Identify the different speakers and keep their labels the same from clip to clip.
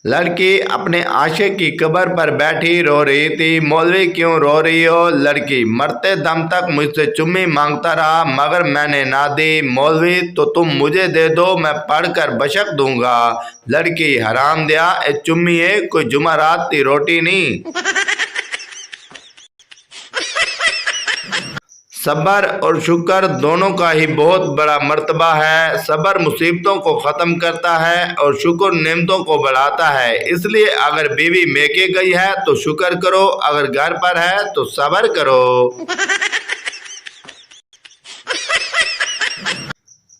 Speaker 1: लड़की अपने आशिक की कब्र पर बैठी रो रही थी। मौलवी क्यों रो रही हो? लड़की मरते दम तक मुझसे चुम्मी मांगता रहा मगर मैंने ना दी। मौलवी तो तुम मुझे दे दो, मैं पढ़कर बशक दूंगा। लड़की हराम दिया, ए चुम्मी है कोई जुमारात की रोटी नहीं। सब्र और शुक्र दोनों का ही बहुत बड़ा मर्तबा है। सब्र मुसीबतों को ख़त्म करता है और शुक्र नेमतों को बढ़ाता है। इसलिए अगर बीवी मेके गई है तो शुक्र करो, अगर घर पर है तो सब्र करो।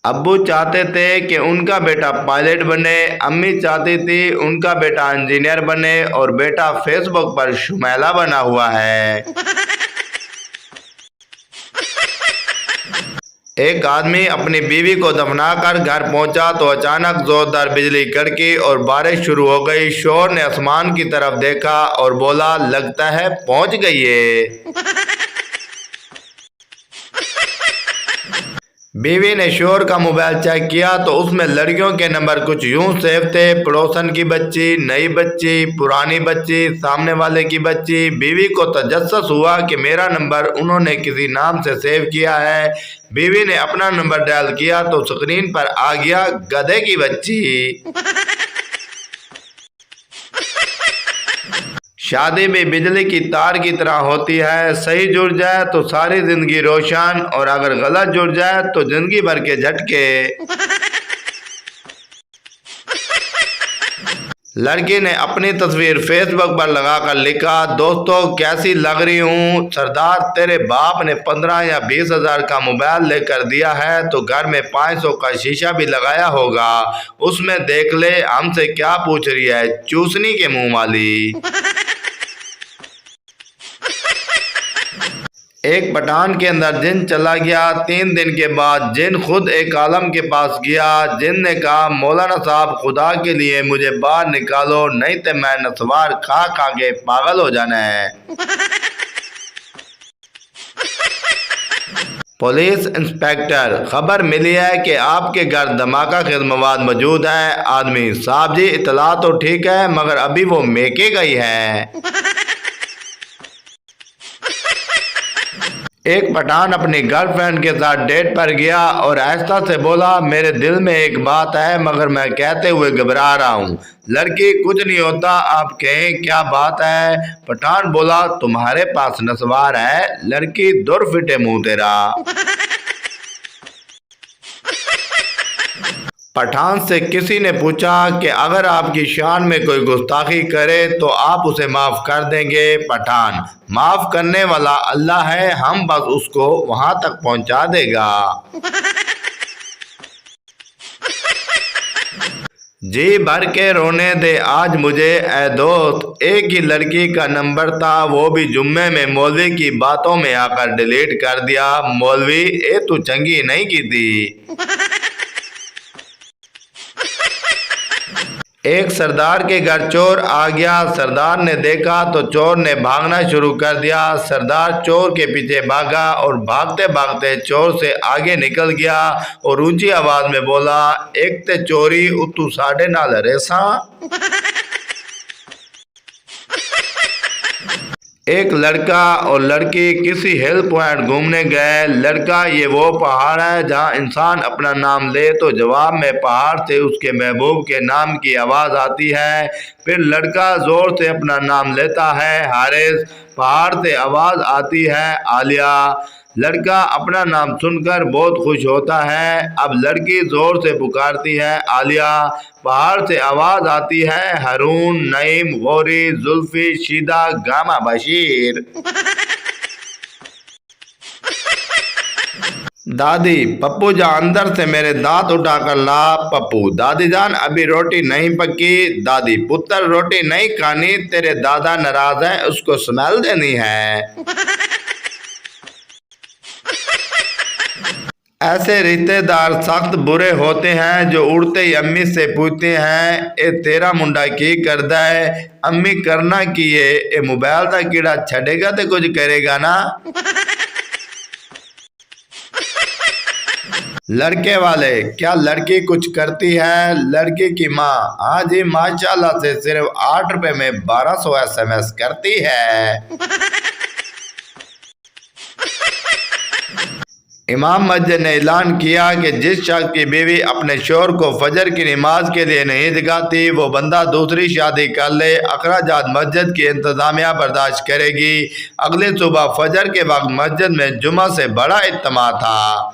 Speaker 1: अब्बू चाहते थे कि उनका बेटा पायलट बने, अम्मी चाहती थी उनका बेटा इंजीनियर बने और बेटा फेसबुक पर शुमैला बना हुआ है। एक आदमी अपनी बीवी को दफनाकर घर पहुंचा तो अचानक जोरदार बिजली कड़की और बारिश शुरू हो गई। शोर ने आसमान की तरफ देखा और बोला, लगता है पहुंच गई है। बीवी ने शोर का मोबाइल चेक किया तो उसमें लड़कियों के नंबर कुछ यूं सेव थे, पड़ोसन की बच्ची, नई बच्ची, पुरानी बच्ची, सामने वाले की बच्ची। बीवी को तजस्सुस हुआ कि मेरा नंबर उन्होंने किसी नाम से सेव किया है। बीवी ने अपना नंबर डायल किया तो स्क्रीन पर आ गया, गधे की बच्ची। शादी भी बिजली की तार की तरह होती है, सही जुड़ जाए तो सारी जिंदगी रोशन और अगर गलत जुड़ जाए तो जिंदगी भर के झटके। लड़की ने अपनी तस्वीर फेसबुक पर लगाकर लिखा, दोस्तों कैसी लग रही हूँ? सरदार तेरे बाप ने 15 या 20 हजार का मोबाइल लेकर दिया है तो घर में 500 का शीशा भी लगाया होगा। उसमें देख ले हमसे क्या पूछ रही है, चूसनी के मुंह वाली। एक पठान के अंदर जिन चला गया। 3 दिन के बाद जिन खुद एक आलम के पास गया। जिन ने कहा, मौलाना साहब खुदा के लिए मुझे बाहर निकालो, नहीं तो मैं नस्वार खा खा के पागल हो जाना है। पुलिस इंस्पेक्टर, खबर मिली है कि आपके घर धमाका खेज मवाद मौजूद है। आदमी, साहब जी इतला तो ठीक है मगर अभी वो मेके गई है। एक पठान अपनी गर्लफ्रेंड के साथ डेट पर गया और आहिस्ता से बोला, मेरे दिल में एक बात है मगर मैं कहते हुए घबरा रहा हूँ। लड़की, कुछ नहीं होता, आप कहें क्या बात है? पठान बोला, तुम्हारे पास नस्वार है? लड़की, दुर फिटे मुंह तेरा। पठान से किसी ने पूछा कि अगर आपकी शान में कोई गुस्ताखी करे तो आप उसे माफ कर देंगे? पठान, माफ करने वाला अल्लाह है, हम बस उसको वहां तक पहुंचा देगा। जी भर के रोने दे आज मुझे ए दोस्त। एक ही लड़की का नंबर था, वो भी जुम्मे में मौलवी की बातों में आकर डिलीट कर दिया। मौलवी, ए तू चंगी नहीं की थी। एक सरदार के घर चोर आ गया। सरदार ने देखा तो चोर ने भागना शुरू कर दिया। सरदार चोर के पीछे भागा और भागते भागते चोर से आगे निकल गया और ऊंची आवाज में बोला, एक ते चोरी उतू साढ़े नाल रेसा। एक लड़का और लड़की किसी हिल पॉइंट घूमने गए। लड़का, ये वो पहाड़ है जहाँ इंसान अपना नाम ले तो जवाब में पहाड़ से उसके महबूब के नाम की आवाज़ आती है। फिर लड़का ज़ोर से अपना नाम लेता है, हारिस। पहाड़ से आवाज़ आती है, आलिया। लड़का अपना नाम सुनकर बहुत खुश होता है। अब लड़की जोर से पुकारती है, आलिया। पहाड़ से आवाज आती है, हारून, नईम, गौरी, जुल्फी, शीदा, गामा, बशीर। दादी, पप्पू जान अंदर से मेरे दांत उठाकर ला। पप्पू, दादी जान अभी रोटी नहीं पकी। दादी, पुत्र रोटी नहीं खानी, तेरे दादा नाराज है, उसको स्मेल देनी है। ऐसे रिश्तेदार सख्त बुरे होते हैं जो उड़ते ही अम्मी से पूछते हैं, ए तेरा मुंडा की करदा है? अम्मी, करना की है, ए मोबाइल का कीड़ा छड़ेगा तो कुछ करेगा ना। लड़के वाले, क्या लड़की कुछ करती है? लड़की की माँ, हाँ जी माशाल्लाह से सिर्फ 8 रुपए में 1200 SMS करती है। इमाम मस्जिद ने ऐलान किया कि जिस शख्स की बीवी अपने शोहर को फजर की नमाज के लिए नहीं जगाती वो बंदा दूसरी शादी कर ले, अखराजात मस्जिद की इंतजामिया बर्दाश्त करेगी। अगले सुबह फजर के वक्त मस्जिद में जुमा से बड़ा इज्तिमा था।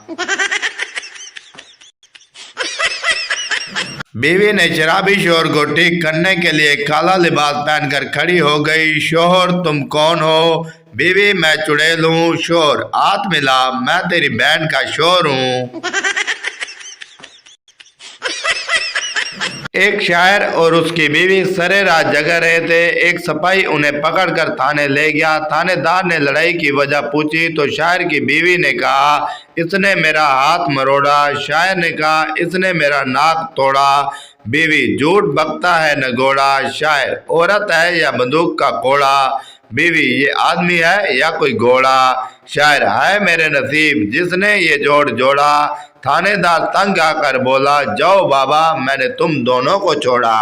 Speaker 1: बीवी ने शराबी शोहर को ठीक करने के लिए काला लिबास पहनकर खड़ी हो गई। शोहर, तुम कौन हो? बीवी, मैं चुड़ैल हूँ। शोहर, हाथ मिला, मैं तेरी बहन का शोहर हूँ। एक शायर और उसकी बीवी सरे रात जगा रहे थे। एक सिपाही उन्हें पकड़कर थाने ले गया। थानेदार ने लड़ाई की वजह पूछी तो शायर की बीवी ने कहा, इसने मेरा हाथ मरोड़ा। शायर ने कहा, इसने मेरा नाक तोड़ा। बीवी, झूठ बकता है न घोड़ा। शायर, औरत है या बंदूक का कोड़ा? बीवी, ये आदमी है या कोई घोड़ा? शायर, हाय मेरे नसीब जिसने ये जोड़ जोड़ा। थानेदार तंग आकर बोला, जाओ बाबा, मैंने तुम दोनों को छोड़ा।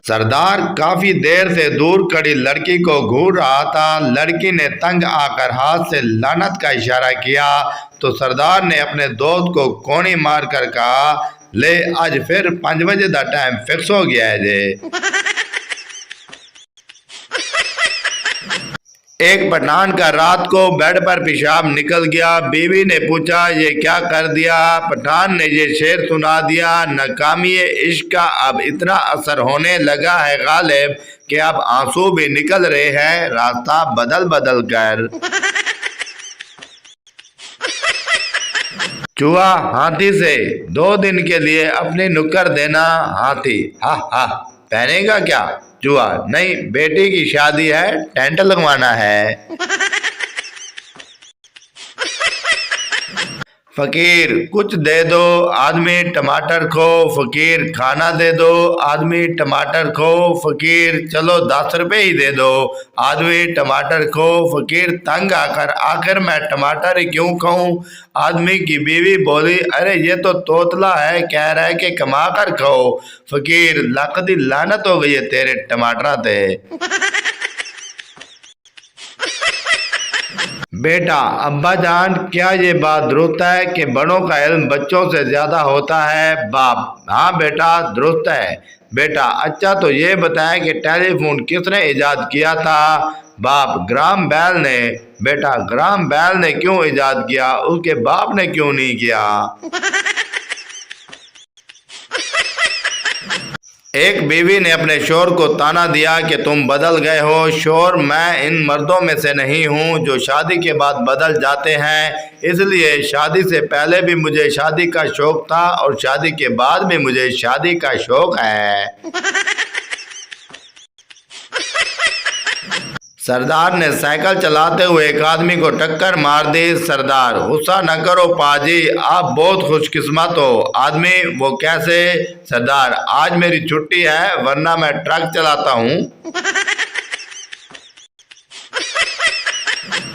Speaker 1: सरदार काफी देर से दूर खड़ी लड़की को घूर रहा था। लड़की ने तंग आकर हाथ से लानत का इशारा किया तो सरदार ने अपने दोस्त को कोनी मारकर कहा, ले आज फिर 5 बजे का टाइम फिक्स हो गया है जे। एक पठान का रात को बेड पर पेशाब निकल गया। बीवी ने पूछा, ये क्या कर दिया? पठान ने ये शेर सुना दिया, नाकामी इश्क का अब इतना असर होने लगा है गालिब कि अब आंसू भी निकल रहे हैं रास्ता बदल बदल कर। चूहा हाथी से 2 दिन के लिए अपनी नुक्कर देना। हाथी, हा हा, पहनेगा क्या? चूहा, नहीं, बेटी की शादी है, टेंट लगवाना है। फकीर, कुछ दे दो। आदमी, टमाटर खो। फकीर, खाना दे दो। आदमी, टमाटर खो। फकीर, चलो 10 रुपए ही दे दो। आदमी, टमाटर खो। फकीर तंग आकर, आखिर मैं टमाटर ही क्यों खाऊं? आदमी की बीवी बोली, अरे ये तो तोतला है, कह रहा है कि कमा कर खाओ। फकीर, लक दी लानत हो गई है तेरे टमाटर ते। बेटा, अब्बा जान, क्या ये बात दुरुस्त है कि बड़ों का इल्म बच्चों से ज्यादा होता है? बाप, हाँ बेटा, दुरुस्त है। बेटा, अच्छा तो ये बताएं कि टेलीफोन किसने इजाद किया था? बाप, ग्राम बेल ने। बेटा, ग्राम बेल ने क्यों इजाद किया, उसके बाप ने क्यों नहीं किया? एक बीवी ने अपने शोहर को ताना दिया कि तुम बदल गए हो। शोहर, मैं इन मर्दों में से नहीं हूँ जो शादी के बाद बदल जाते हैं, इसलिए शादी से पहले भी मुझे शादी का शौक था और शादी के बाद भी मुझे शादी का शौक है। सरदार ने साइकिल चलाते हुए एक आदमी को टक्कर मार दी। सरदार, गुस्सा न करो पाजी, आप बहुत खुशकिस्मत हो। आदमी, वो कैसे? सरदार, आज मेरी छुट्टी है वरना मैं ट्रक चलाता हूँ।